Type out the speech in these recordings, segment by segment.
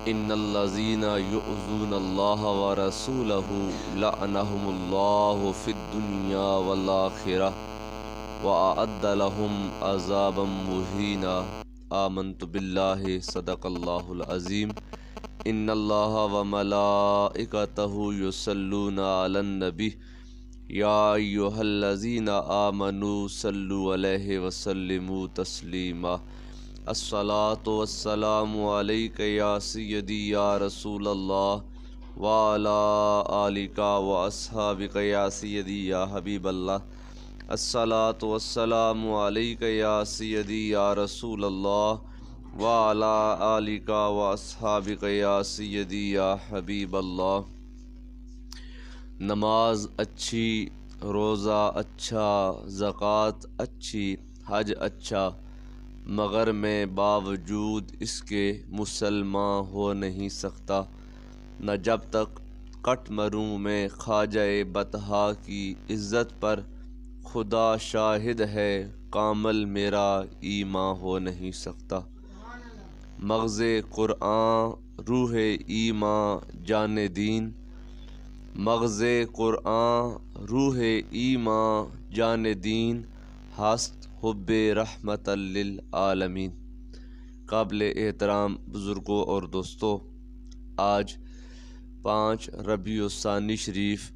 इन्नल्लज़ीना युअज़ूनल्लाह व रसूलहु लअनहुमुल्लाहु फ़िद्दुनिया वल आखिरह व अअद्द लहुम अज़ाबम मुहीना। आमन्तु बिल्लाहि सदक़ल्लाहुल अज़ीम। इन्नल्लाहा व मलाइकतहु युसल्लूना अलन नबी या अय्युहल्लज़ीना आमनू सल्लु अलैहि व सल्लिमू तस्लीमा। अस्सलातु वस्सलामु अलैका या सय्यदी या रसूलल्लाह व अला आलिका व अस्हाबिका या सय्यदी या हबीबल्लाह। अस्सलातु वस्सलामु अलैका या सय्यदी या रसूलल्लाह व अला आलिका व अस्हाबिका या सय्यदी या हबीबल्लाह। नमाज अच्छी, रोज़ा अच्छा, ज़कात अच्छी, हज अच्छा, मगर मैं बावजूद इसके मुसलमान हो नहीं सकता। न जब तक कट मरूं मैं ख्वाजाए बतहा की इज़्ज़त पर, खुदा शाहिद है कामल मेरा ईमान हो नहीं सकता। मग़ज़े क़ुरआन रूह ईमान जाने दीन, मग़ज़े क़ुरआन रूह ईमान जाने दीन, हस्त हुब्बे रहमतल लिल आलमीन। काबिल एहतराम बुज़ुर्गों और दोस्तों, आज 5 रबीउस्सानी शरीफ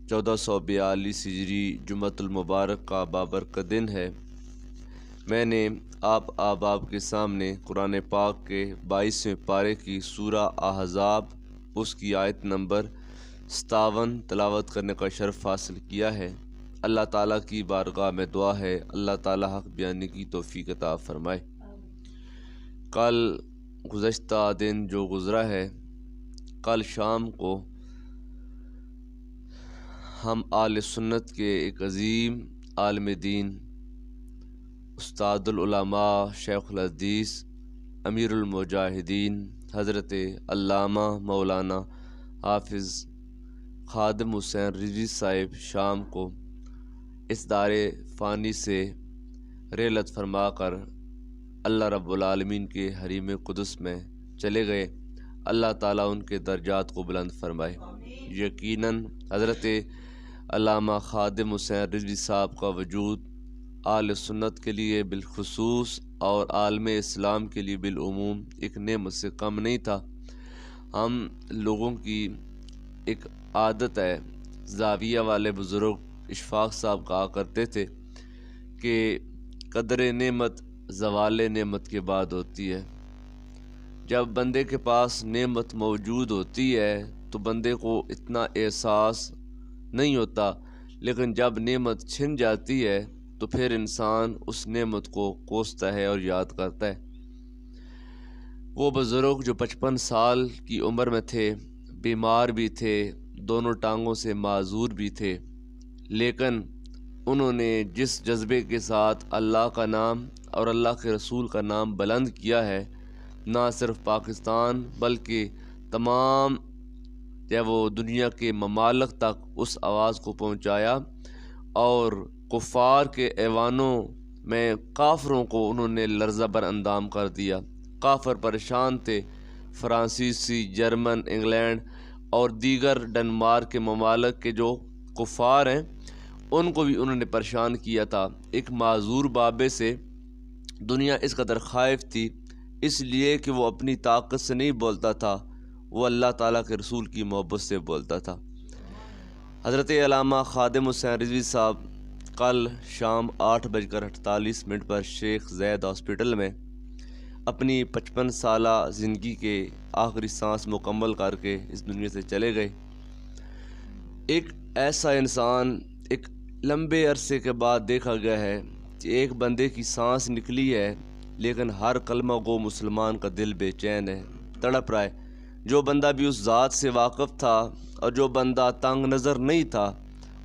1442 हिजरी जुम्मतुल मुबारक का बाबरकत दिन है। मैंने आप अहबाब के सामने कुरान पाक के 22वें पारे की सूरा अहज़ाब उसकी आयत नंबर 57 तलावत करने का शर्फ हासिल किया है। अल्लाह ताला की बारगाह में दुआ है, अल्लाह ताला हक़ बयानी की तौफ़ीक़ अता फ़रमाए। कल गुज़श्ता दिन जो गुज़रा है, कल शाम को हम आले सुन्नत के एक अज़ीम आलिम दीन उस्तादुल उलमा शेखुल हदीस अमीरुल मुजाहिदीन हज़रत अल्लामा मौलाना हाफिज़ खादिम हुसैन रिज़वी साहिब शाम को इस दारे फ़ानी से रेलत फरमा कर अल्लाह रब्बुल आलमीन के हरीम कुदस में चले गए। अल्लाह ताला उनके दर्जात को बुलंद फरमाए। यकीनन हज़रत अल्लामा खादिम हुसैन रिज़वी साहब का वजूद आले सुन्नत के लिए बिलखुसूस और आलम इस्लाम के लिए बिलउमूम एक नेमत से कम नहीं था। हम लोगों की एक आदत है, ज़ाविया वाले बुज़ुर्ग इशफ़ाक़ साहब कहा करते थे कि कदर नेमत ज़वाल नेमत के बाद होती है। जब बंदे के पास नेमत मौजूद होती है तो बंदे को इतना एहसास नहीं होता, लेकिन जब नेमत छिन जाती है तो फिर इंसान उस नेमत को कोसता है और याद करता है। वो बुज़ुर्ग जो 55 साल की उम्र में थे, बीमार भी थे, दोनों टांगों से माजूर भी थे, लेकिन उन्होंने जिस जज्बे के साथ अल्लाह का नाम और अल्लाह के रसूल का नाम बुलंद किया है, ना सिर्फ पाकिस्तान बल्कि तमाम वो दुनिया के ममालिक तक उस आवाज़ को पहुँचाया और कुफ़ार के ऐवानों में काफ़रों को उन्होंने लर्ज़ा बर अंदाम कर दिया। काफ़र परेशान थे, फ़्रांसीसी, जर्मन, इंग्लैंड और दीगर डेनमार्क के ममालिक के जो कुफ़ार हैं उनको भी उन्होंने परेशान किया था। एक माजूर बाबे से दुनिया इस कदर ख़ाइफ थी, इसलिए कि वो अपनी ताकत से नहीं बोलता था, वो अल्लाह ताला के रसूल की मोहब्बत से बोलता था। हज़रत अल्लामा खादिम हुसैन रिज़वी साहब कल शाम 8:48 पर शेख ज़ैद हॉस्पिटल में अपनी 55 साला ज़िंदगी के आखिरी सांस मुकम्मल करके इस दुनिया से चले गए। एक ऐसा इंसान एक लंबे अरसे के बाद देखा गया है कि एक बंदे की सांस निकली है लेकिन हर कलमा गो मुसलमान का दिल बेचैन है, तड़प रहा है। जो बंदा भी उस ज़ात से वाक़िफ़ था और जो बंदा तंग नज़र नहीं था,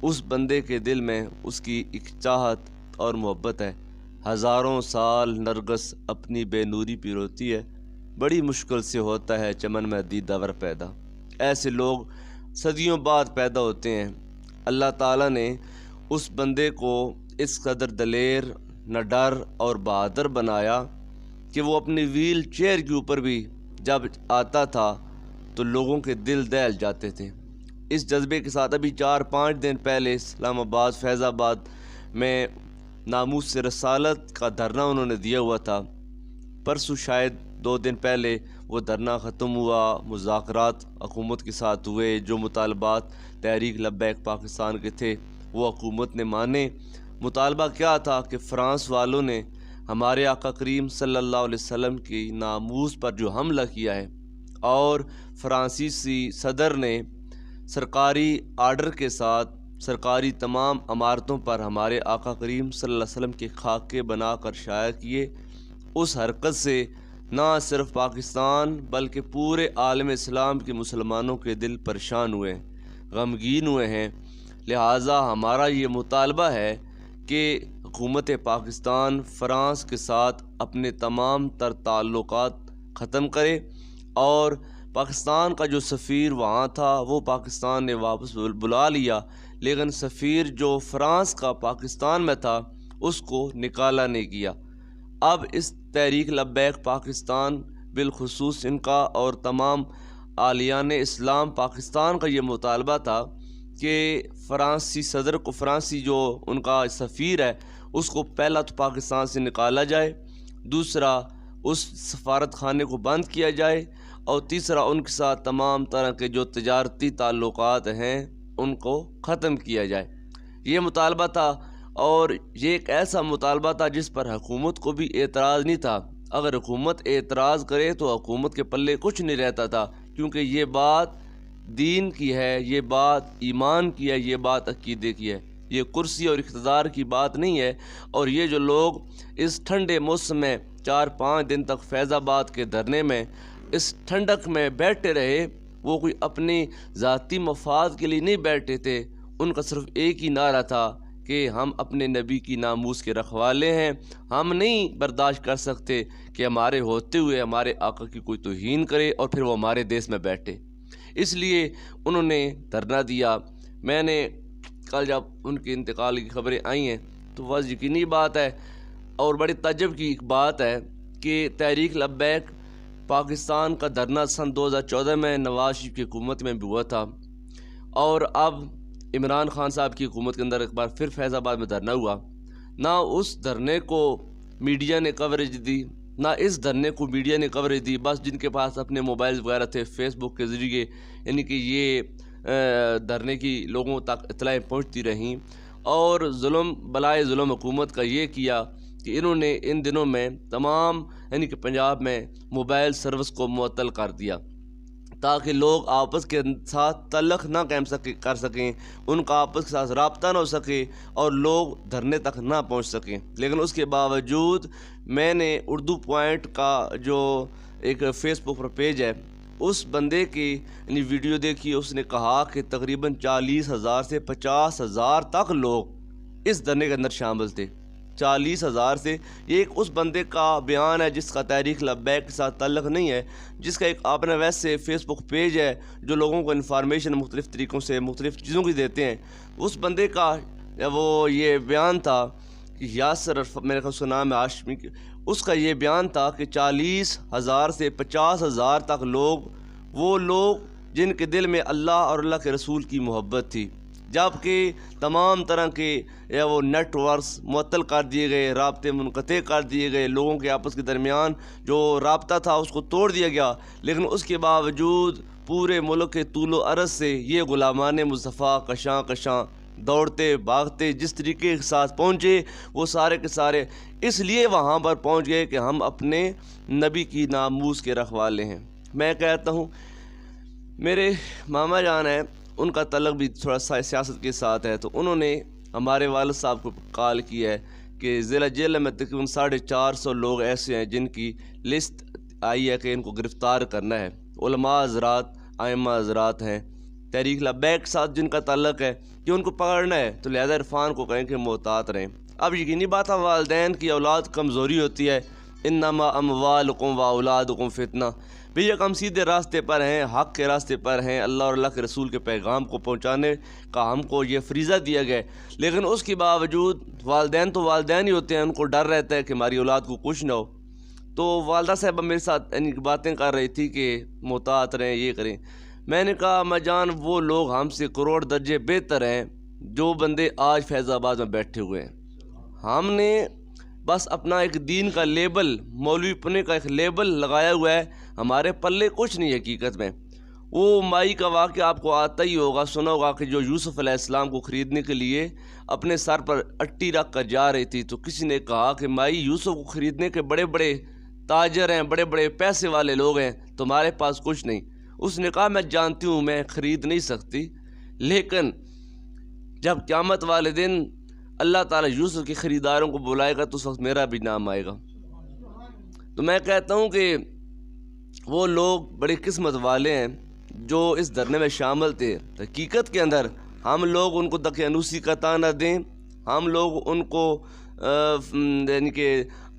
उस बंदे के दिल में उसकी एक चाहत और मोहब्बत है। हज़ारों साल नरगस अपनी बेनूरी पिरोती है, बड़ी मुश्किल से होता है चमन में दीदावर पैदा। ऐसे लोग सदियों बाद पैदा होते हैं। अल्लाह ताला ने उस बंदे को इस कदर दलेर, न डर और बहादुर बनाया कि वो अपनी व्हील चेयर के ऊपर भी जब आता था तो लोगों के दिल दहल जाते थे। इस जज्बे के साथ अभी 4-5 दिन पहले इस्लामाबाद फैज़ाबाद में नामूस से रसालत का धरना उन्होंने दिया हुआ था। परसों शायद 2 दिन पहले वो धरना ख़त्म हुआ, मुज़ाकरात हुकूमत के साथ हुए। जो मुतालबात तहरीक लब्बैक पाकिस्तान के थे वो हुकूमत ने माने। मुतालबा क्या था कि फ़्रांस वालों ने हमारे आका करीम सल्लल्लाहु अलैहि वसल्लम की नामूस पर जो हमला किया है और फ़्रांसीसी सदर ने सरकारी आर्डर के साथ सरकारी तमाम इमारतों पर हमारे आका करीम सल्लल्लाहु अलैहि वसल्लम के खाके बनाकर शाया किए, उस हरकत से ना सिर्फ पाकिस्तान बल्कि पूरे आलम इस्लाम के मुसलमानों के दिल परेशान हुए, गमगीन हुए हैं। लिहाजा हमारा ये मुतालबा है कि हुकूमत पाकिस्तान फ़्रांस के साथ अपने तमाम तर ताल्लुकात ख़त्म करे और पाकिस्तान का जो सफ़ीर वहाँ था वो पाकिस्तान ने वापस बुला लिया, लेकिन सफ़ीर जो फ़्रांस का पाकिस्तान में था उसको निकाला नहीं किया। अब इस तहरीक लब्बैक पाकिस्तान बिलखुसूस इनका और तमाम आलियान इस्लाम पाकिस्तान का ये मुतालबा था कि फ़्रांसी सदर को, फ़्रांसी जो उनका सफ़ीर है उसको पहला तो पाकिस्तान से निकाला जाए, दूसरा उस सफारत खाने को बंद किया जाए और तीसरा उनके साथ तमाम तरह के जो तजारती ताल्लुकात हैं उनको ख़त्म किया जाए। ये मुतालबा था और ये एक ऐसा मुतालबा था जिस पर हुकूमत को भी एतराज़ नहीं था। अगर हुकूमत एतराज़ करे तो हुकूमत के पल्ले कुछ नहीं रहता था, क्योंकि ये बात दीन की है, ये बात ईमान की है, ये बात अकीदे की है। ये कुर्सी और इक़्तिदार की बात नहीं है। और ये जो लोग इस ठंडे मौसम में 4-5 दिन तक फैज़ाबाद के धरने में इस ठंडक में बैठे रहे, वो कोई अपने ज़ाती मफाद के लिए नहीं बैठे थे। उनका सिर्फ एक ही नारा था कि हम अपने नबी की नामूस के रखवाले हैं, हम नहीं बर्दाश्त कर सकते कि हमारे होते हुए हमारे आका की कोई तौहीन करे और फिर वो हमारे देश में बैठे। इसलिए उन्होंने धरना दिया। मैंने कल जब उनके इंतकाल की खबरें आई हैं तो बस यकीनी बात है और बड़ी ताज्जुब की बात है कि तहरीक लब्बैक पाकिस्तान का धरना सन 2014 में नवाज शरीफ की हुकूमत में भी हुआ था और अब इमरान खान साहब की हुकूमत के अंदर एक बार फिर फैज़ाबाद में धरना हुआ। ना उस धरने को मीडिया ने कवरेज दी, ना इस धरने को मीडिया ने कवरेज दी। बस जिनके पास अपने मोबाइल वगैरह थे, फेसबुक के ज़रिए यानी कि ये धरने की लोगों तक इत्तलाएँ पहुँचती रहीं और जुल्म बलाए जुल्म हुकूमत का ये किया कि इन्होंने इन दिनों में तमाम यानी कि पंजाब में मोबाइल सर्विस को मुअत्तल कर दिया ताकि लोग आपस के साथ तल्लुक़ ना कायम कर सकें, उनका आपस के साथ रब्ता ना हो सके और लोग धरने तक ना पहुंच सकें। लेकिन उसके बावजूद मैंने उर्दू पॉइंट का जो एक फ़ेसबुक पर पेज है उस बंदे की यानी वीडियो देखी। उसने कहा कि तकरीबन 40,000 से 50,000 तक लोग इस धरने के अंदर शामिल थे। 40,000 से ये एक उस बंदे का बयान है जिसका तहरीक लब्बैक के साथ ताल्लुक़ नहीं है, जिसका एक अपना वैसे फेसबुक पेज है जो लोगों को इन्फॉर्मेशन मुख्तलिफ़ तरीक़ों से मुख्तलिफ़ चीज़ों की देते हैं। उस बंदे का वो ये बयान था कि यासर, मेरे ख्याल उसका नाम है हाशमी, उसका ये बयान था कि 40,000 से 50,000 तक लोग वो लोग जिनके दिल में अल्लाह और अल्लाह के रसूल की मोहब्बत थी, जबकि तमाम तरह के या वो नेटवर्क्स मुअत्तल कर दिए गए, राब्ते मुनक़ते कर दिए गए, लोगों के आपस के दरमियान जो राब्ता था उसको तोड़ दिया गया। लेकिन उसके बावजूद पूरे मुल्क के तूलो अरज़ से ये ग़ुलामान मुस्तफ़ा कशां कशां दौड़ते भागते जिस तरीके के साथ पहुँचे, वो सारे के सारे इसलिए वहाँ पर पहुँच गए कि हम अपने नबी की नामूस के रखवाले हैं। मैं कहता हूँ मेरे मामा जान है, उनका तल्लुक़ भी थोड़ा सा सियासत के साथ है, तो उन्होंने हमारे वालिद साहब को कॉल किया है कि ज़िला जेल में तकरीबन 450 लोग ऐसे हैं जिनकी लिस्ट आई है कि इनको गिरफ़्तार करना है। उलमा हज़रात, आइम्मा हज़रात हैं, तहरीक लब्बैक के साथ जिनका ताल्लुक़ है कि उनको पकड़ना है, तो लिहाजा इरफान को कहें कि मोहतात रहें। अब यकीनी बात है वालिदैन की औलाद कमज़ोरी होती है। इन्नमा अम्वालुकुम व औलादुकुम फ़ितना, बेशक हम सीधे रास्ते पर हैं, हक़ के रास्ते पर हैं, अल्लाह और अल्लाह के रसूल के पैगाम को पहुँचाने का हमको ये फ़रीज़ा दिया गया। लेकिन उसके बावजूद वालिदैन तो वालिदैन ही होते हैं, उनको डर रहता है कि हमारी औलाद को कुछ ना हो। तो वालदा साहब मेरे साथ यानी बातें कर रही थी कि मोहतात रहें, ये करें। मैंने कहा अम्मा जान, वो लोग हमसे करोड़ दर्जे बेहतर हैं जो बंदे आज फैज़ाबाद में बैठे हुए हैं। हमने बस अपना एक दीन का लेबल, मौलवी पुने का एक लेबल लगाया हुआ है, हमारे पल्ले कुछ नहीं हकीकत में। वो माई का वाक़या आपको आता ही होगा, सुना होगा कि जो यूसुफ़ अलैहिस्सलाम को ख़रीदने के लिए अपने सर पर अट्टी रख कर जा रही थी, तो किसी ने कहा कि माई यूसुफ़ को ख़रीदने के बड़े बड़े ताजर हैं, बड़े बड़े पैसे वाले लोग हैं, तुम्हारे पास कुछ नहीं। उसने कहा मैं जानती हूँ मैं ख़रीद नहीं सकती, लेकिन जब क़यामत वाले दिन अल्लाह ताला यूसुफ़ के ख़रीदारों को बुलाएगा तो उस वक्त मेरा भी नाम आएगा। तो मैं कहता हूँ कि वो लोग बड़ी किस्मत वाले हैं जो इस धरने में शामिल थे। हकीकत के अंदर हम लोग उनको दकियानूसी का ताना दें, हम लोग उनको यानी कि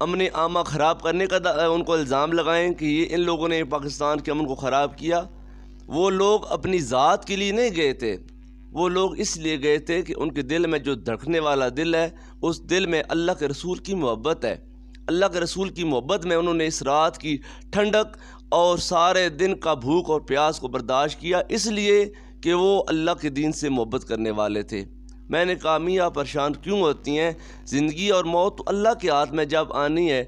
अमन आमा ख़राब करने का उनको इल्ज़ाम लगाएं कि ये इन लोगों ने पाकिस्तान के अमन को ख़राब किया। वो लोग अपनी ज़ात के लिए नहीं गए थे, वो लोग इसलिए गए थे कि उनके दिल में जो धड़कने वाला दिल है, उस दिल में अल्लाह के रसूल की मोहब्बत है। अल्लाह के रसूल की मोहब्बत में उन्होंने इस रात की ठंडक और सारे दिन का भूख और प्यास को बर्दाश्त किया, इसलिए कि वो अल्लाह के दीन से मोहब्बत करने वाले थे। मैंने कहा मियाँ परेशान क्यों होती हैं, ज़िंदगी और मौत तो अल्लाह के हाथ में जब आनी है।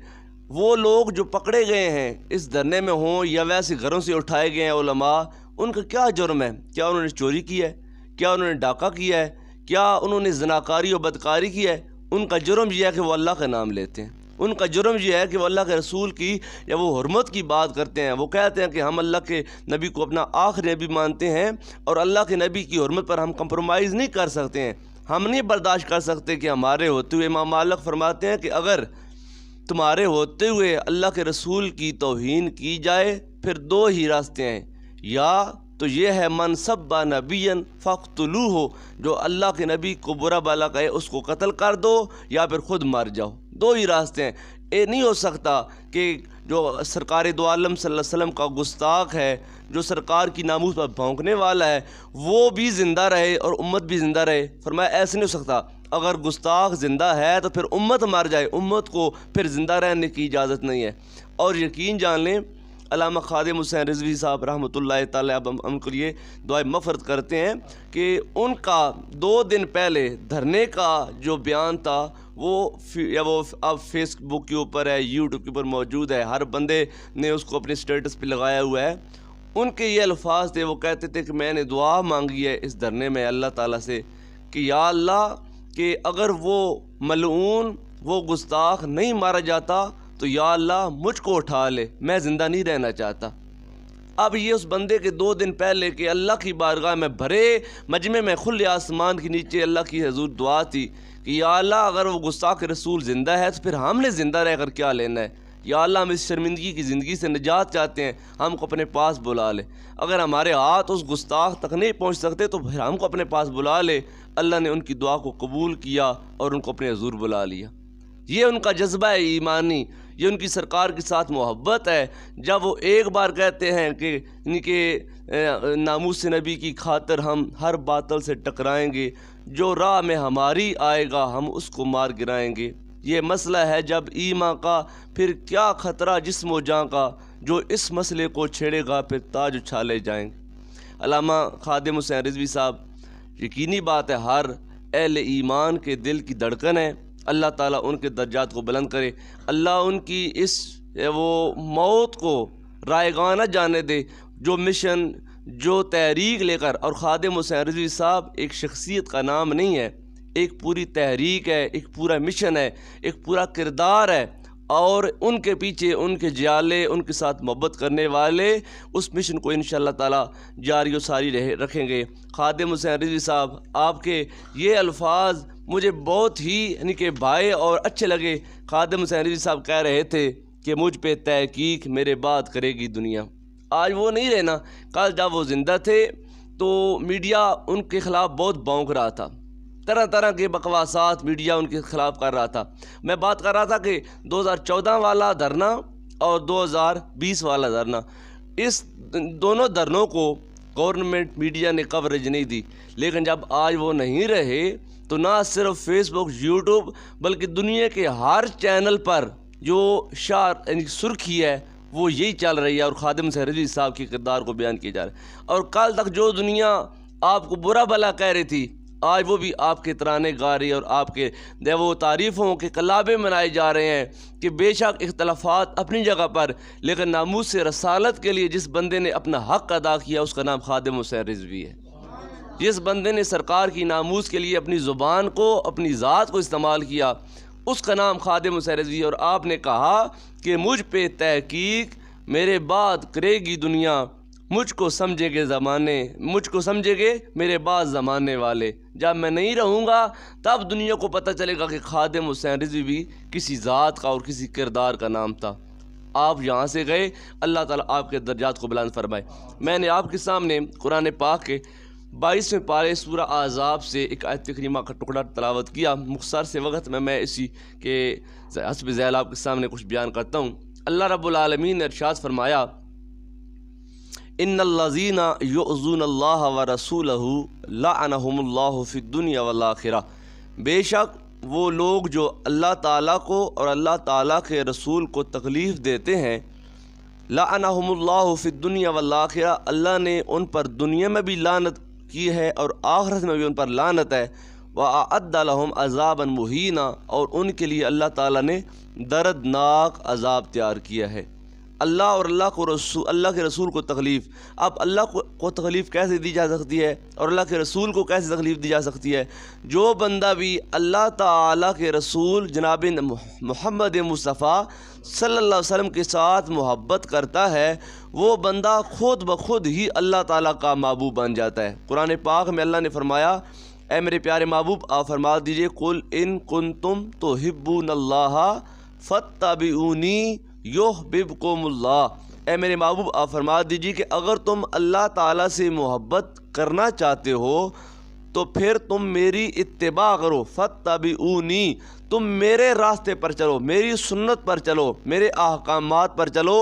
वो लोग जो पकड़े गए हैं इस धरने में हों या वैसे घरों से उठाए गए हैं उलमा, उनका क्या जुर्म है? क्या उन्होंने चोरी की है? क्या उन्होंने डाका किया है? क्या उन्होंने ज़नाकारी और बदकारी की है? उनका जुर्म यह है कि वो अल्लाह का नाम लेते हैं। उनका जुर्म यह है कि वो अल्लाह के रसूल की या वो हुर्मत की बात करते हैं। वो कहते हैं कि हम अल्लाह के नबी को अपना आखिरी नबी मानते हैं और अल्लाह के नबी की हुर्मत पर हम कंप्रोमाइज़ नहीं कर सकते हैं। हम नहीं बर्दाश्त कर सकते कि हमारे होते हुए, इमाम मालिक फरमाते हैं कि अगर तुम्हारे होते हुए अल्लाह के रसूल की तौहीन की जाए फिर दो ही रास्ते हैं, या तो ये है मन सब्बा नबियन फ़क़्तुलूहु, जो अल्लाह के नबी को बुरा भला कहे उसको कत्ल कर दो, या फिर ख़ुद मर जाओ। दो ही रास्ते हैं। ये नहीं हो सकता कि जो सरकार दो आलम सल्लल्लाहु अलैहि वसल्लम का गुस्ताख है, जो सरकार की नामूस पर भौंकने वाला है, वो भी ज़िंदा रहे और उम्मत भी ज़िंदा रहे। फरमाया ऐसे नहीं हो सकता, अगर गुस्ताख ज़िंदा है तो फिर उम्मत मर जाए, उम्मत को फिर ज़िंदा रहने की इजाज़त नहीं है। और यकीन जान लें, अल्लामा खादिम हुसैन रिज़वी साहब रहमतुल्लाहि तआला अब उनको लिए दुआए मफ़रत करते हैं कि उनका 2 दिन पहले धरने का जो बयान था वो अब फेसबुक के ऊपर है, यूट्यूब के ऊपर मौजूद है, हर बंदे ने उसको अपने स्टेटस पे लगाया हुआ है। उनके ये अल्फाज थे, वो कहते थे कि मैंने दुआ मांगी है इस धरने में अल्लाह ताला से कि या अल्लाह कि अगर वो मलऊन, वो गुस्ताख नहीं मारा जाता तो या अल्लाह मुझको उठा ले, मैं ज़िंदा नहीं रहना चाहता। अब ये उस बंदे के 2 दिन पहले कि अल्लाह की बारगाह में भरे मजमे में खुले आसमान के नीचे अल्लाह की हजूर दुआ थी कि या अल्लाह अगर वो गुस्ताख रसूल ज़िंदा है तो फिर हमने ज़िंदा रहकर क्या लेना है। या अल्लाह हम इस शर्मिंदगी की ज़िंदगी से निजात चाहते हैं, हमको अपने पास बुला ले। अगर हमारे हाथ उस गुस्ताख तक नहीं पहुँच सकते तो फिर हमको अपने पास बुला ले। अल्लाह ने उनकी दुआ को कबूल किया और उनको अपने हजूर बुला लिया। ये उनका जज्बा है ईमानी, ये उनकी सरकार के साथ मोहब्बत है। जब वो एक बार कहते हैं कि इनके नामूस नबी की खातिर हम हर बातल से टकराएंगे, जो राह में हमारी आएगा हम उसको मार गिराएंगे। ये मसला है जब ईमा का, फिर क्या ख़तरा जिस्म जाँ का, जो इस मसले को छेड़ेगा फिर ताज उछाले जाएंगे। अल्लामा खादिम हुसैन रिज़वी साहब, यकीनी बात है हर अहले ईमान के दिल की धड़कन है। अल्लाह ताला उनके दर्जात को बुलंद करे। अल्लाह उनकी इस वो मौत को रायगां न जाने दे। जो मिशन, जो तहरीक लेकर, और खादिम हुसैन रिज़वी साहब एक शख्सियत का नाम नहीं है, एक पूरी तहरीक है, एक पूरा मिशन है, एक पूरा किरदार है। और उनके पीछे उनके जियाले, उनके साथ मोहब्बत करने वाले उस मिशन को इंशाअल्लाह ताला जारी व सारी रखेंगे। खादिम हुसैन रिज़वी साहब, आपके ये अल्फाज मुझे बहुत ही यानी कि भाए और अच्छे लगे। खादिम हुसैन रिज़वी साहब कह रहे थे कि मुझ पे तहकीक मेरे बाद करेगी दुनिया। आज वो नहीं रहना। कल जब वो ज़िंदा थे तो मीडिया उनके ख़िलाफ़ बहुत भौंक रहा था, तरह तरह के बकवासात मीडिया उनके ख़िलाफ़ कर रहा था। मैं बात कर रहा था कि 2014 वाला धरना और 2020 वाला धरना, इस दोनों धरनों को गवर्नमेंट मीडिया ने कवरेज नहीं दी। लेकिन जब आज वो नहीं रहे तो ना सिर्फ फेसबुक, यूट्यूब, बल्कि दुनिया के हर चैनल पर जो शार यानी सुर्खी है वो यही चल रही है और खादिम हुसैन रिजवी साहब के किरदार को बयान किया जा रहा है। और कल तक जो दुनिया आपको बुरा भला कह रही थी, आज वो भी आपके तराने गा रही है और आपके वो तारीफ़ों के कलाबे मनाए जा रहे हैं कि बेशक इख्तलाफात अपनी जगह पर, लेकिन नामूस से रसालत के लिए जिस बंदे ने अपना हक़ अदा किया उसका नाम खादिम हुसैन रिजवी है। जिस बंदे ने सरकार की नामूस के लिए अपनी ज़ुबान को, अपनी ज़ात को इस्तेमाल किया, उसका नाम खादिम हुसैन रिजवी। और आपने कहा कि मुझ पे तहकीक मेरे बाद करेगी दुनिया, मुझको समझेंगे ज़माने, मुझको समझेंगे मेरे बाद ज़माने वाले। जब मैं नहीं रहूँगा तब दुनिया को पता चलेगा कि खादिम हुसैन रिजवी भी किसी ज़ात का और किसी किरदार का नाम था। आप यहाँ से गए, अल्लाह ताला आपके दर्जात को बुलंद फरमाए। मैंने आपके सामने कुरान पाक के 22वें पारे सूरा आज़ाब से एक आयत करीमा का टुकड़ा तलावत किया। मुख्तसर से वक्त में मैं इसी के हस्ब ज़ैल आपके सामने कुछ बयान करता हूँ। अल्लाह रब्बुल आलमीन ने इरशाद फरमाया, इन्नल्लज़ीना युअज़ूनल्लाह व रसूलहू लअनहुमुल्लाहु फ़िद्दुनिया वल आखिरा। बेशक वो लोग जो अल्लाह ताला को और अल्लाह ताला के रसूल को तकलीफ़ देते हैं, लअनहुमुल्लाहु फ़िद्दुनिया वल आखिरा, अल्लाह ने उन पर दुनिया में भी लानत की है और आखिरत में भी उन पर लानत है। व अअद्द लहुम अज़ाबन मुहीना, और उनके लिए अल्लाह ताला ने दर्दनाक अज़ाब तैयार किया है। अल्लाह और अल्लाह के रसूल को तकलीफ़, अब अल्लाह को तकलीफ़ कैसे दी जा सकती है और अल्लाह के रसूल को कैसे तकलीफ़ दी जा सकती है? जो बंदा भी अल्लाह ताला के रसूल जनाब मोहम्मद मुस्तफ़ा सल्लल्लाहु अलैहि वसल्लम के साथ मोहब्बत करता है, वो बंदा खुद ब खुद ही अल्लाह ताला का महबूब बन जाता है। कुरान पाक में अल्लाह ने फरमाया, ऐ मेरे प्यारे महबूब आप फरमा दीजिए, कुल इन कुंतुम तुहिब्बूनल्लाह फत्तबिऊनी युहब्बिबकुमुल्लाह। ऐ मेरे महबूब आप फरमा दीजिए कि अगर तुम अल्लाह ताला से मोहब्बत करना चाहते हो तो फिर तुम मेरी इत्तिबा करो, फत्तबिऊनी, तुम मेरे रास्ते पर चलो, मेरी सुन्नत पर चलो, मेरे अहकामात पर चलो।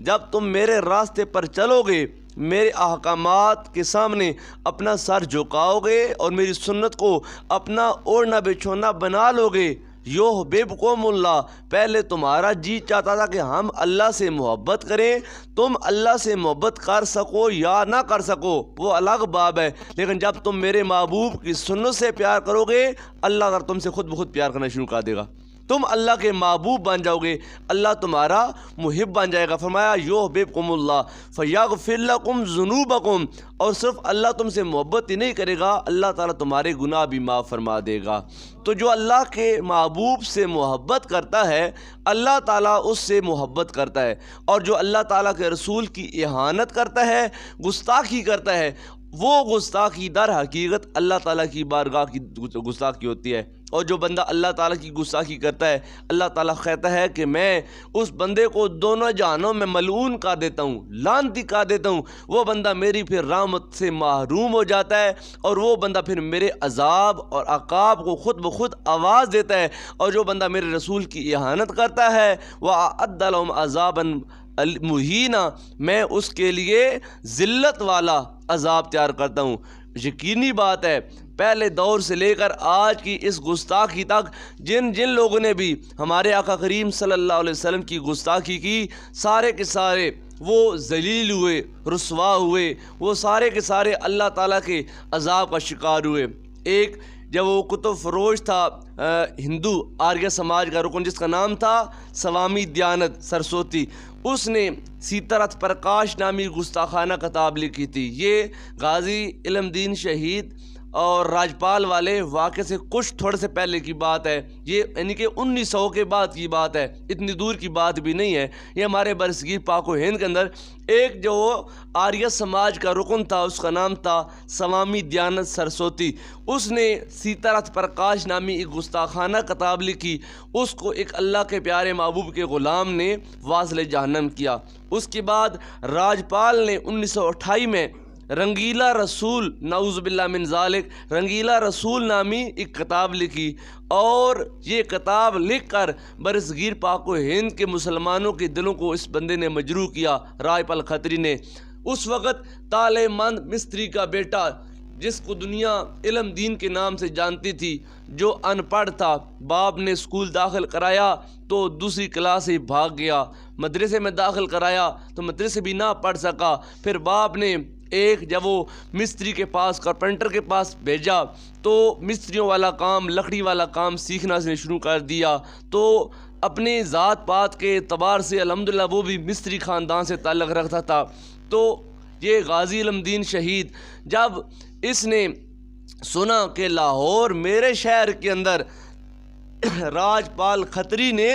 जब तुम मेरे रास्ते पर चलोगे, मेरे अहकामात के सामने अपना सर झुकाओगे और मेरी सुन्नत को अपना ओढ़ना बिछोना बना लोगे, युहब्बिबकुमुल्लाह, पहले तुम्हारा जी चाहता था कि हम अल्लाह से मोहब्बत करें, तुम अल्लाह से मोहब्बत कर सको या ना कर सको वो अलग बाब है, लेकिन जब तुम मेरे महबूब की सुन्नत से प्यार करोगे, अल्लाह अगर तुमसे खुद ब खुद प्यार करना शुरू कर देगा, तुम अल्लाह के महबूब बन जाओगे, अल्लाह तुम्हारा मुहिब बन जाएगा। फरमाया युहब्बिबकुमुल्लाह फयगफिर लकुम ज़ुनूबकुम, और सिर्फ अल्लाह तुमसे मोहब्बत ही नहीं करेगा, अल्लाह ताला तुम्हारे गुनाह भी माफ़ फरमा देगा। तो जो अल्लाह के महबूब से मोहब्बत करता है, अल्लाह ताला उससे मोहब्बत करता है, और जो अल्लाह ताला के रसूल की इहानत करता है, गुस्ताखी करता है, वो गुस्ताखी दर हकीकत अल्लाह ताला की बारगाह की गुस्ताखी होती है। और जो बंदा अल्लाह ताला की गुस्ताखी करता है, अल्लाह ताला कहता है कि मैं उस बंदे को दोनों जहानों में मलऊन कर देता हूँ, लानती कर देता हूँ। वो बंदा मेरी फिर रहमत से महरूम हो जाता है और वो बंदा फिर मेरे अजाब और अकाब को खुद ब खुद आवाज़ देता है। और जो बंदा मेरे रसूल की इहानत करता है, वह अअद्द लहुम अज़ाबन मुहीना, मैं उसके लिए ज़िल्लत वाला अजाब तैयार करता हूँ। यकीनी बात है, पहले दौर से लेकर आज की इस गुस्ताखी तक जिन जिन लोगों ने भी हमारे आका करीम सल्लल्लाहु अलैहि वसल्लम की गुस्ताखी की, सारे के सारे वो जलील हुए, रुसवा हुए, वो सारे के सारे अल्लाह ताला के अजाब का शिकार हुए। एक जब वो कुतुब फरोश था हिंदू आर्य समाज का रुकन, जिसका नाम था स्वामी दयानंद सरस्वती, उसने सीतारथ प्रकाश नामी गुस्ताखाना किताब लिखी थी। ये गाजी इल्मदीन शहीद और राजपाल वाले वाक़े से कुछ थोड़े से पहले की बात है, ये यानी कि 1900 के बाद की बात है, इतनी दूर की बात भी नहीं है। ये हमारे बरसगीर पाक व हिंद के अंदर एक जो आर्य समाज का रुकन था, उसका नाम था स्वामी दयानंद सरस्वती, उसने सीतारथ प्रकाश नामी एक गुस्ताखाना किताब लिखी। उसको एक अल्लाह के प्यारे महबूब के ग़ुलाम ने वासिल जहन्नम किया। उसके बाद राजपाल ने 1928 में रंगीला रसूल, नाउज़ुबिल्लाह मिन ज़ालिक, रंगीला रसूल नामी एक किताब लिखी। और ये किताब लिख कर बरसगीर पाक व हिंद के मुसलमानों के दिलों को इस बंदे ने मजरूह किया, राजपाल खत्री ने। उस वक़्त तालेमंद मिस्त्री का बेटा जिसको दुनिया इल्म दीन के नाम से जानती थी, जो अनपढ़ था, बाप ने स्कूल दाखिल कराया तो दूसरी क्लास से भाग गया, मदरसे में दाखिल कराया तो मदरसे भी ना पढ़ सका। फिर बाप ने जब वो मिस्त्री के पास, कारपेंटर के पास भेजा तो मिस्त्रियों वाला काम, लकड़ी वाला काम सीखना से शुरू कर दिया। तो अपने ज़ात पात के एतबार से अल्हम्दुलिल्लाह वो भी मिस्त्री ख़ानदान से ताल्लुक़ रखता था। तो ये गाज़ी इल्मुद्दीन शहीद, जब इसने सुना कि लाहौर मेरे शहर के अंदर राजपाल खत्री ने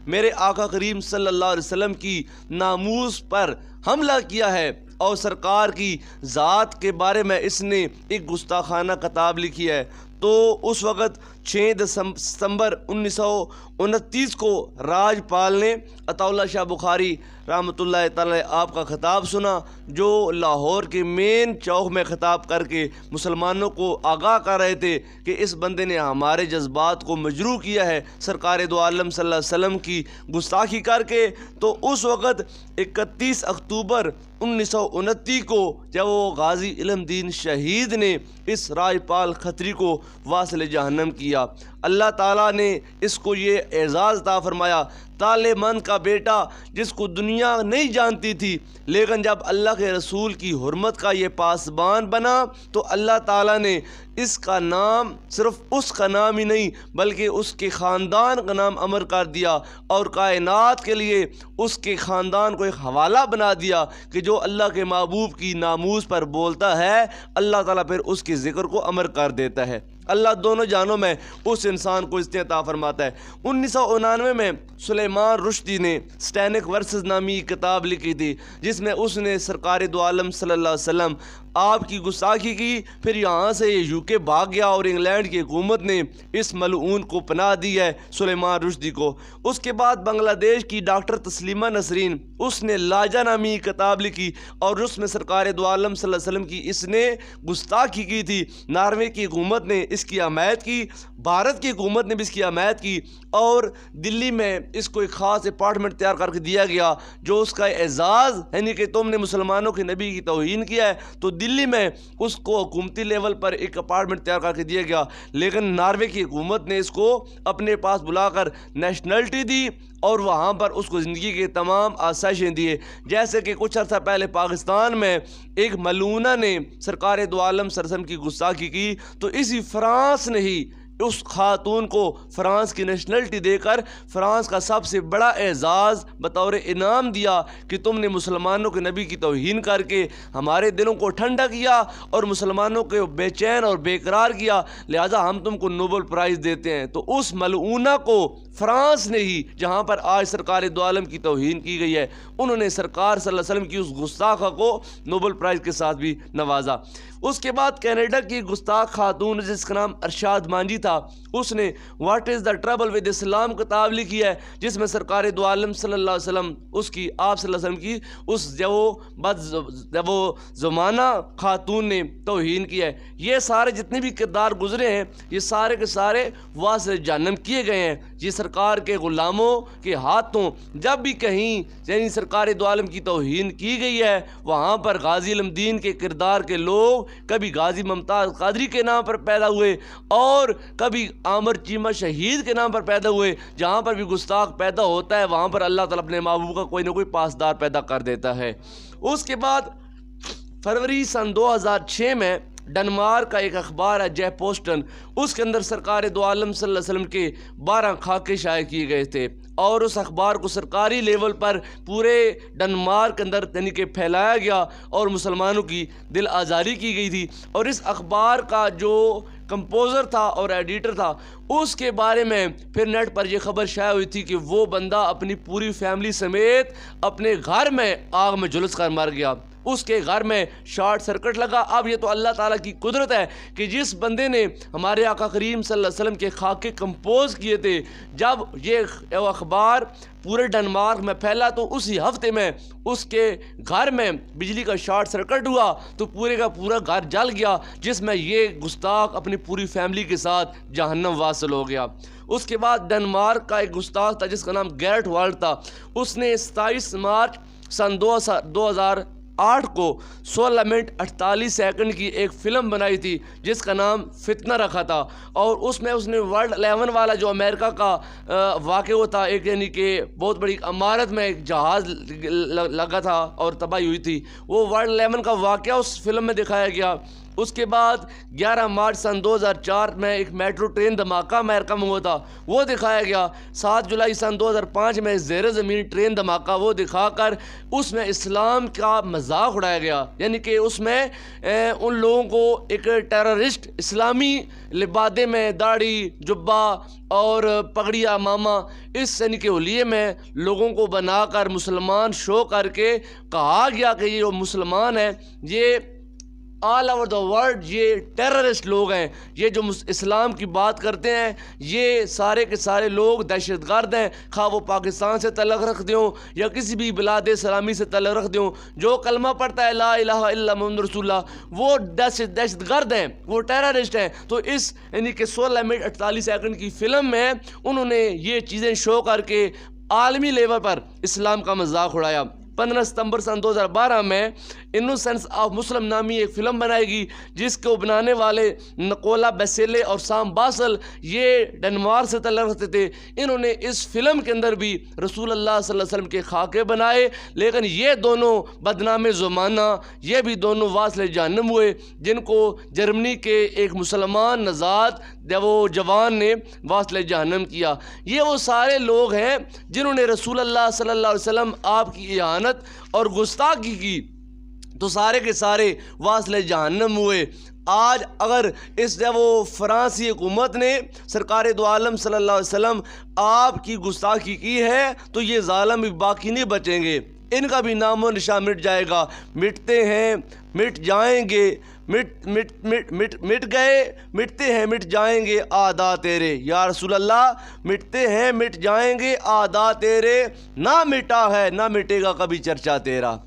मेरे आका करीम सल्लल्लाहु अलैहि वसल्लम की नामूस पर हमला किया है और सरकार की ज़ात के बारे में इसने एक गुस्ताखाना किताब लिखी है, तो उस वक़्त 6 दिसंबर 1929 को राजपाल ने अताउल्लाह शाह बुखारी रहमतुल्लाह तआला आपका ख़िताब सुना, जो लाहौर के मेन चौक में ख़िताब करके मुसलमानों को आगाह कर रहे थे कि इस बंदे ने हमारे जज्बात को मजरूह किया है सरकार दो आलम सल्लल्लाहु अलैहि वसल्लम की गुस्ताखी करके। तो उस वक़्त 31 अक्टूबर 1929 को जब वो गाज़ी इल्मुद्दीन शहीद ने इस राजपाल खत्री को वासिल जहन्नम किया, अल्लाह ताला ने इसको ये एज़ाज़ अता फरमाया, तालेमंद का बेटा जिसको दुनिया नहीं जानती थी, लेकिन जब अल्लाह के रसूल की हुर्मत का ये पासबान बना तो अल्लाह ताला ने इसका नाम, सिर्फ उसका नाम ही नहीं बल्कि उसके ख़ानदान का नाम अमर कर दिया और कायनात के लिए उसके ख़ानदान को एक हवाला बना दिया कि जो अल्लाह के महबूब की नामूस पर बोलता है अल्लाह ताला फिर उसके ज़िक्र को अमर कर देता है। अल्लाह दोनों जानों में उस इंसान को इज़्ज़त अता फरमाता है। 1999 में सुलेमान रुश्दी ने स्टैनिक वर्सेस नामी किताब लिखी थी, जिसमें उसने सरकार दो आलम सल्लल्लाहु अलैहि वसल्लम आपकी गुस्ताखी की। फिर यहाँ से ये यूके भाग गया और इंग्लैंड की हुकूमत ने इस मलऊन को पनाह दी है सुलेमान रुश्दी को। उसके बाद बांग्लादेश की डॉक्टर तस्लीमा नसरीन, उसने लाजा नामी किताब लिखी और उसमें सरकार दो आलम सल्लल्लाहु अलैहि वसल्लम की इसने गुस्ताखी की थी। नॉर्वे की हुकूमत ने इसकी हमायत की, भारत की हुकूमत ने भी इसकी हमायत की और दिल्ली में इसको एक ख़ास अपार्टमेंट तैयार करके दिया गया जो उसका एजाज़, यानी कि तुमने मुसलमानों के नबी की तौहीन किया है तो दिल्ली में उसको हुकूमती लेवल पर एक अपार्टमेंट तैयार करके दिया गया। लेकिन नॉर्वे की हुकूमत ने इसको अपने पास बुलाकर नेशनलिटी दी और वहाँ पर उसको ज़िंदगी के तमाम आसाइशें दिए। जैसे कि कुछ अर्सा पहले पाकिस्तान में एक मलूना ने सरकार दो आलम सरसम की गुस्ताखी की तो इसी फ्रांस ने ही उस खातून को फ़्रांस की नेशनलिटी देकर फ़्रांस का सबसे बड़ा एजाज़ बतौर इनाम दिया कि तुमने मुसलमानों के नबी की तौहीन करके हमारे दिलों को ठंडा किया और मुसलमानों को बेचैन और बेकरार किया, लिहाजा हम तुमको नोबल प्राइज़ देते हैं। तो उस मलऊना को फ़्रांस ने ही, जहाँ पर आज सरकार दो आलम की तौहीन की गई है, उन्होंने सरकार सल्लल्लाहु अलैहि वसल्लम की उस गुस्ताखा को नोबल प्राइज़ के साथ भी नवाजा। उसके बाद कनाडा की गुस्ताख खातून जिसका नाम अरशाद मांझी था, उसने what is the trouble with इस्लाम किताब लिखी है, जिसमें सरकार दो आलम सल्लल्लाहु अलैहि वसल्लम उसकी आप सल्लल्लाहु अलैहि वसल्लम की उस जब वो ज़माना खातून ने तौहीन की है। ये सारे जितने भी किरदार गुजरे हैं ये सारे के सारे वासिल जहन्नम किए गए हैं। ये सरकार के ग़ुलामों के हाथों जब भी कहीं यानी सरकार दो आलम की तौहीन की गई है वहाँ पर गाज़ी इल्मुद्दीन के किरदार के लोग कभी गाज़ी मुमताज़ कादरी के नाम पर पैदा हुए और कभी आमर चीमा शहीद के नाम पर पैदा हुए। जहाँ पर भी गुस्ताख पैदा होता है वहाँ पर अल्लाह ताला अपने महबूब का कोई ना कोई पासदार पैदा कर देता है। उसके बाद फरवरी सन 2006 में डेनमार्क का एक अखबार है जय पोस्टन, उसके अंदर सरकार दो आलम सल्लल्लाहु अलैहि वसल्लम के 12 खाके शाये किए गए थे और उस अखबार को सरकारी लेवल पर पूरे डेनमार्क के अंदर यानी कि फैलाया गया और मुसलमानों की दिल आज़ारी की गई थी। और इस अखबार का जो कंपोज़र था और एडिटर था उसके बारे में फिर नेट पर यह खबर शाया हुई थी कि वो बंदा अपनी पूरी फैमिली समेत अपने घर में आग में झुलस कर मर गया, उसके घर में शॉर्ट सर्किट लगा। अब ये तो अल्लाह ताला की कुदरत है कि जिस बंदे ने हमारे आका करीम सल्लल्लाहु अलैहि वसल्लम के खाके कंपोज किए थे, जब ये अखबार पूरे डेनमार्क में फैला तो उसी हफ्ते में उसके घर में बिजली का शॉर्ट सर्किट हुआ तो पूरे का पूरा घर जल गया, जिसमें ये गुस्ताख अपनी पूरी फैमिली के साथ जहन्नम वासिल हो गया। उसके बाद डेनमार्क का एक गुस्ताख था जिसका नाम गैरट वाल्ड था, उसने 27 मार्च सन 2000 2008 को 16 मिनट 48 सेकंड की एक फ़िल्म बनाई थी जिसका नाम फितना रखा था। और उसमें उसने वर्ल्ड 11 वाला जो अमेरिका का वाक़या था, एक यानी कि बहुत बड़ी इमारत में एक जहाज़ लगा था और तबाही हुई थी, वो वर्ल्ड 11 का वाक़या उस फिल्म में दिखाया गया। उसके बाद 11 मार्च सन 2004 में एक मेट्रो ट्रेन धमाका अमेरिका में हुआ था, वो दिखाया गया। 7 जुलाई सन 2005 में ज़ेर ज़मीन ट्रेन धमाका, वो दिखाकर उसमें इस्लाम का मजाक उड़ाया गया, यानी कि उसमें उन लोगों को एक टेररिस्ट इस्लामी लिबादे में दाढ़ी जुब्बा और पगड़िया मामा इस यानी के होलिये में लोगों को बनाकर मुसलमान शो करके कहा गया कि ये जो मुसलमान हैं ये ऑल ओवर द वर्ल्ड ये टेररिस्ट लोग हैं, ये जो इस्लाम की बात करते हैं ये सारे के सारे लोग दहशतगर्द हैं, खा वो पाकिस्तान से तल्लुक़ रखते हों या किसी भी बिलाद इस्लामी से तल्लुक़ रखते हों। जो कलमा पढ़ता है ला इलाहा इल्ला मुहम्मद रसूलुल्लाह, वो दहशतगर्द हैं, वो टेररिस्ट हैं। तो इस यानी कि 16 मिनट 48 सेकंड की फ़िल्म में उन्होंने ये चीज़ें शो करके आलमी लेवल पर इस्लाम का मजाक उड़ाया। 15 सितंबर सन 2012 में इनोसेंस ऑफ मुस्लिम नामी एक फ़िल्म बनाएगी जिसको बनाने वाले नकोला बेसेले और साम बासल ये डेनमार्क से तल्लुक़ रखते थे। इन्होंने इस फिल्म के अंदर भी रसूल अल्लाह सल्लल्लाहु अलैहि वसल्लम के खाके बनाए, लेकिन ये दोनों बदनाम ज़माना, ये भी दोनों वासिल जहन्नम हुए, जिनको जर्मनी के एक मुसलमान नज़ात वो जवान ने वासिल जहन्नम किया। ये वो सारे लोग हैं जिन्होंने रसूल अल्लाह सल्लल्लाहु अलैहि वसल्लम आपकी इहानत और गुस्ताखी की, तो सारे के सारे वासिल जहन्नम हुए। आज अगर इस जब वो फ्रांसी हुकूमत ने सरकार दो आलम सल्लल्लाहु अलैहि वसल्लम आपकी गुस्ताखी की है तो ये जालिम भी बाकी नहीं बचेंगे, इनका भी नामो निशान मिट जाएगा। मिटते हैं मिट जाएंगे, मिट गए मिटते हैं मिट जाएंगे आदा तेरे, या रसूल अल्लाह मिटते हैं मिट जाएंगे आदा तेरे, ना मिटा है ना मिटेगा कभी चर्चा तेरा।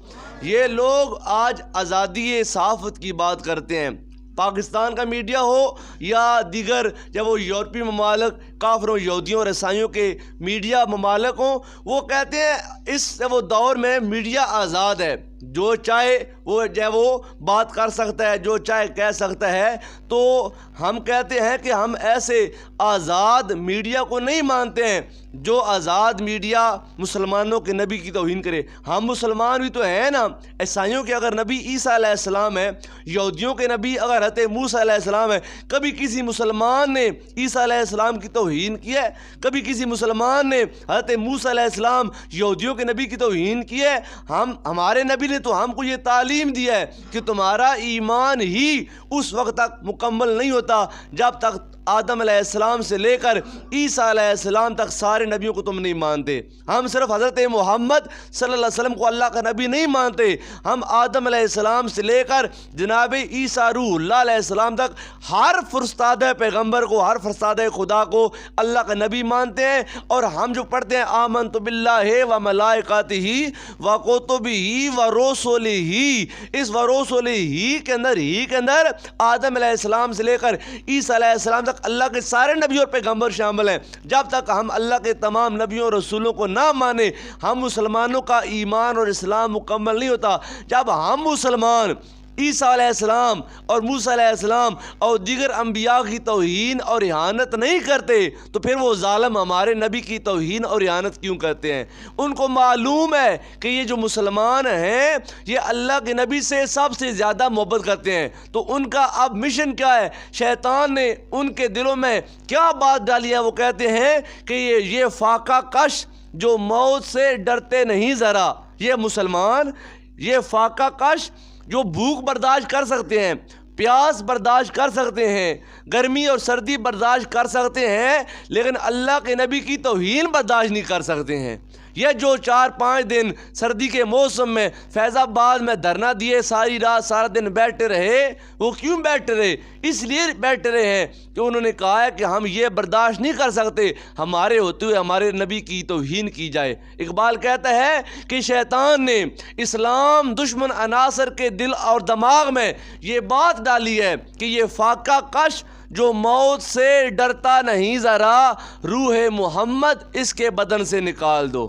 ये लोग आज आज़ादी सहाफ़त की बात करते हैं, पाकिस्तान का मीडिया हो या दीगर जब वो यूरोपीय ममालिक काफरों यहूदियों और ईसाइयों के मीडिया ममालिक हों, वो कहते हैं इस वो दौर में मीडिया आज़ाद है, जो चाहे वो बात कर सकता है, जो चाहे कह सकता है। तो हम कहते हैं कि हम ऐसे आज़ाद मीडिया को नहीं मानते हैं जो आज़ाद मीडिया मुसलमानों के नबी की तौहीन करे। हम मुसलमान भी तो हैं ना, ईसाइयों के अगर नबी ईसा अलैहिस्सलाम है, यहूदियों के नबी अगर हज़रत मूसा अलैहिस्सलाम है, कभी किसी मुसलमान ने ईसा अलैहिस्सलाम की तौहीन की है? कभी किसी मुसलमान ने हज़रत मूसा अलैहिस्सलाम यहूदियों के नबी की तौहीन की है? हमारे नबी ने तो हमको ये तालीम दी है कि तुम्हारा ईमान ही उस वक्त तक मुकम्मल नहीं होता जब तक आदम अलैहिस्सलाम से लेकर ईसा अलैहिस्सलाम तक सारे नबियों को तुम नहीं मानते। हम सिर्फ हज़रत मोहम्मद सल्लल्लाहु अलैहि वसल्लम को अल्लाह का नबी नहीं मानते, हम आदम अलैहिस्सलाम से लेकर जनाब ईसा रूहुल्लाह अलैहिस्सलाम तक हर फुर्स्तादा पैगम्बर को, हर फुर्स्तादा खुदा को अल्लाह का नबी मानते हैं। और हम जो पढ़ते हैं आमनतु बिल्लाहि व मलाइकातिही व कुतुबिही व रुसुलिही, इस व रुसुलिही के अंदर आदम अलैहिस्सलाम से लेकर ईसा अलैहिस्सलाम तक अल्लाह के सारे नबी और पैगम्बर शामिल हैं। जब तक हम अल्लाह के तमाम नबियों और रसूलों को ना माने, हम मुसलमानों का ईमान और इस्लाम मुकम्मल नहीं होता। जब हम मुसलमान ईसा अलैहिस्सलाम और मूसा अलैहिस्सलाम और दीगर अम्बिया की तौहीन और इहानत नहीं करते, तो फिर वो जालिम हमारे नबी की तौहीन और इहानत क्यों करते हैं? उनको मालूम है कि ये जो मुसलमान हैं ये अल्लाह के नबी से सबसे ज़्यादा मोहब्बत करते हैं। तो उनका अब मिशन क्या है? शैतान ने उनके दिलों में क्या बात डाली है? वो कहते हैं कि ये फाका कश जो मौत से डरते नहीं ज़रा, ये मुसलमान ये फाका कश जो भूख बर्दाश्त कर सकते हैं, प्यास बर्दाश्त कर सकते हैं, गर्मी और सर्दी बर्दाश्त कर सकते हैं, लेकिन अल्लाह के नबी की तौहीन बर्दाश्त नहीं कर सकते हैं। यह जो 4-5 दिन सर्दी के मौसम में फैज़ाबाद में धरना दिए, सारी रात सारा दिन बैठे रहे, वो क्यों बैठे रहे? इसलिए बैठे रहे हैं कि उन्होंने कहा है कि हम ये बर्दाश्त नहीं कर सकते हमारे होते हुए हमारे नबी की तौहीन की जाए। इकबाल कहता है कि शैतान ने इस्लाम दुश्मन अनासर के दिल और दिमाग में ये बात डाली है कि ये फाका कश जो मौत से डरता नहीं ज़रा, रूह मोहम्मद इसके बदन से निकाल दो।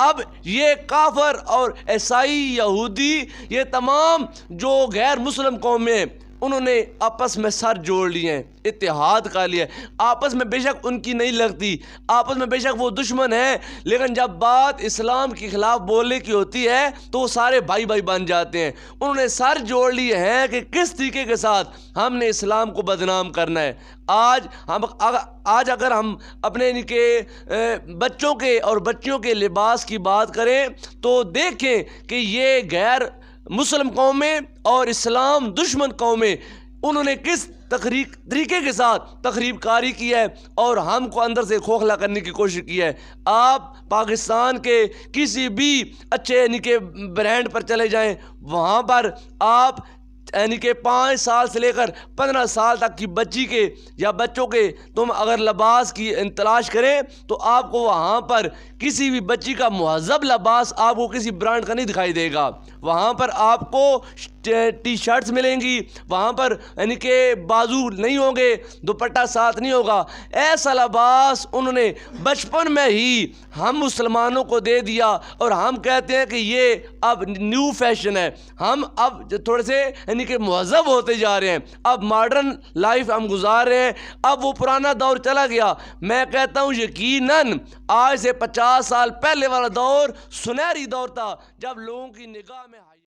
अब ये काफर और ईसाई यहूदी ये तमाम जो गैर मुस्लिम कौमें उन्होंने आपस में सर जोड़ लिए हैं, इत्तेहाद कर लिया। आपस में बेशक उनकी नहीं लगती, आपस में बेशक वो दुश्मन हैं, लेकिन जब बात इस्लाम के खिलाफ बोलने की होती है तो वो सारे भाई भाई बन जाते हैं। उन्होंने सर जोड़ लिए हैं कि किस तरीके के साथ हमने इस्लाम को बदनाम करना है। आज अगर हम अपने इनके बच्चों के और बच्चियों के लिबास की बात करें तो देखें कि ये गैर मुस्लिम कौमें और इस्लाम दुश्मन कौमें उन्होंने किस तरीके के साथ तकरीब कारी की है और हमको अंदर से खोखला करने की कोशिश की है। आप पाकिस्तान के किसी भी अच्छे यानी के ब्रांड पर चले जाएं, वहाँ पर आप यानी कि 5 साल से लेकर 15 साल तक की बच्ची के या बच्चों के तुम अगर लिबास की तलाश करें तो आपको वहाँ पर किसी भी बच्ची का मुहज़्ज़ब लिबास आपको किसी ब्रांड का नहीं दिखाई देगा। वहाँ पर आपको टी शर्ट्स मिलेंगी, वहाँ पर यानी कि बाजू नहीं होंगे, दुपट्टा साथ नहीं होगा। ऐसा लिबास उन्होंने बचपन में ही हम मुसलमानों को दे दिया और हम कहते हैं कि ये अब न्यू फैशन है। हम अब थोड़े से यानी कि मुहज़्ज़ब होते जा रहे हैं, अब मॉडर्न लाइफ हम गुजार रहे हैं, अब वो पुराना दौर चला गया। मैं कहता हूँ यकीनन आज से 50 साल पहले वाला दौर सुनहरी दौर था जब लोगों की निगाह में